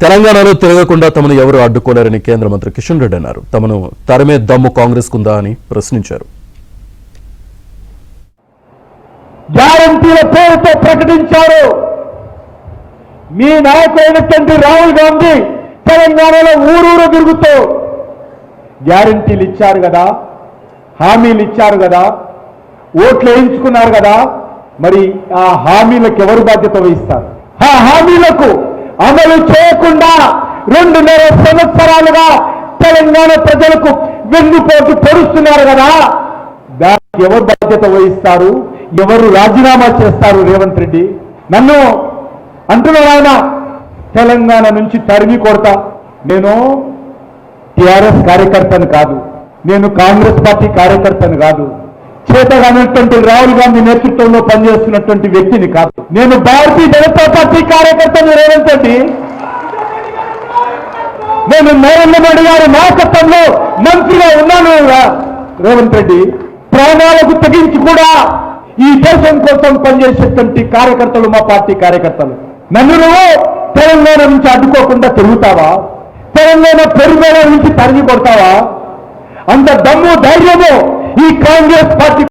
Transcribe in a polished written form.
తెలంగాణలో తిరగకుండా తమను ఎవరు అడ్డుకోలేరని కేంద్ర మంత్రి కిషన్ రెడ్డి అన్నారు. తమను తరమే దమ్ము కాంగ్రెస్ కుందా అని ప్రశ్నించారు. గ్యారంటీల పేరుతో ప్రకటించారు. మీ నాయకుడైనటువంటి రాహుల్ గాంధీ తెలంగాణలో ఊరూరు తిరుగుతూ గ్యారంటీలు ఇచ్చారు కదా, హామీలు ఇచ్చారు కదా, ఓట్లు వేయించుకున్నారు కదా. మరి ఆ హామీలకు ఎవరు బాధ్యత వహిస్తారు? ఆ హామీలకు అమలు చేయకుండా 2.5 సంవత్సరాలుగా తెలంగాణ ప్రజలకు వెన్నుపోటు పొడుస్తున్నారు కదా. దానికి ఎవరు బాధ్యత వహిస్తారు? ఎవరు రాజీనామా చేస్తారు? రేవంత్ రెడ్డి నన్ను అంటున్నాడు. ఆయన తెలంగాణ నుంచి తరిమి కొడతా. నేను టిఆర్ఎస్ కార్యకర్తను కాదు, నేను కాంగ్రెస్ పార్టీ కార్యకర్తను కాదు, చేతగానటువంటి రాహుల్ గాంధీ నేతృత్వంలో పనిచేస్తున్నటువంటి వ్యక్తిని కాదు. నేను భారతీయ జనతా పార్టీ కార్యకర్తను. రేవంత్ రెడ్డి నేను నరేంద్ర మోడీ గారి నాయకత్వంలో మంత్రిగా ఉన్నాను. రేవంత్ రెడ్డి ప్రాణాలకు తెగించి కూడా ఈ దేశం కోసం పనిచేసేటువంటి కార్యకర్తలు మా పార్టీ కార్యకర్తలు. నన్ను నువ్వు తెలంగాణ నుంచి అడ్డుకోకుండా తిరుగుతావా? తెలంగాణ పెరుగుదల నుంచి తరిగి కొడతావా? అంత దమ్ము ధైర్యము ఈ కాంగ్రెస్ పార్టీ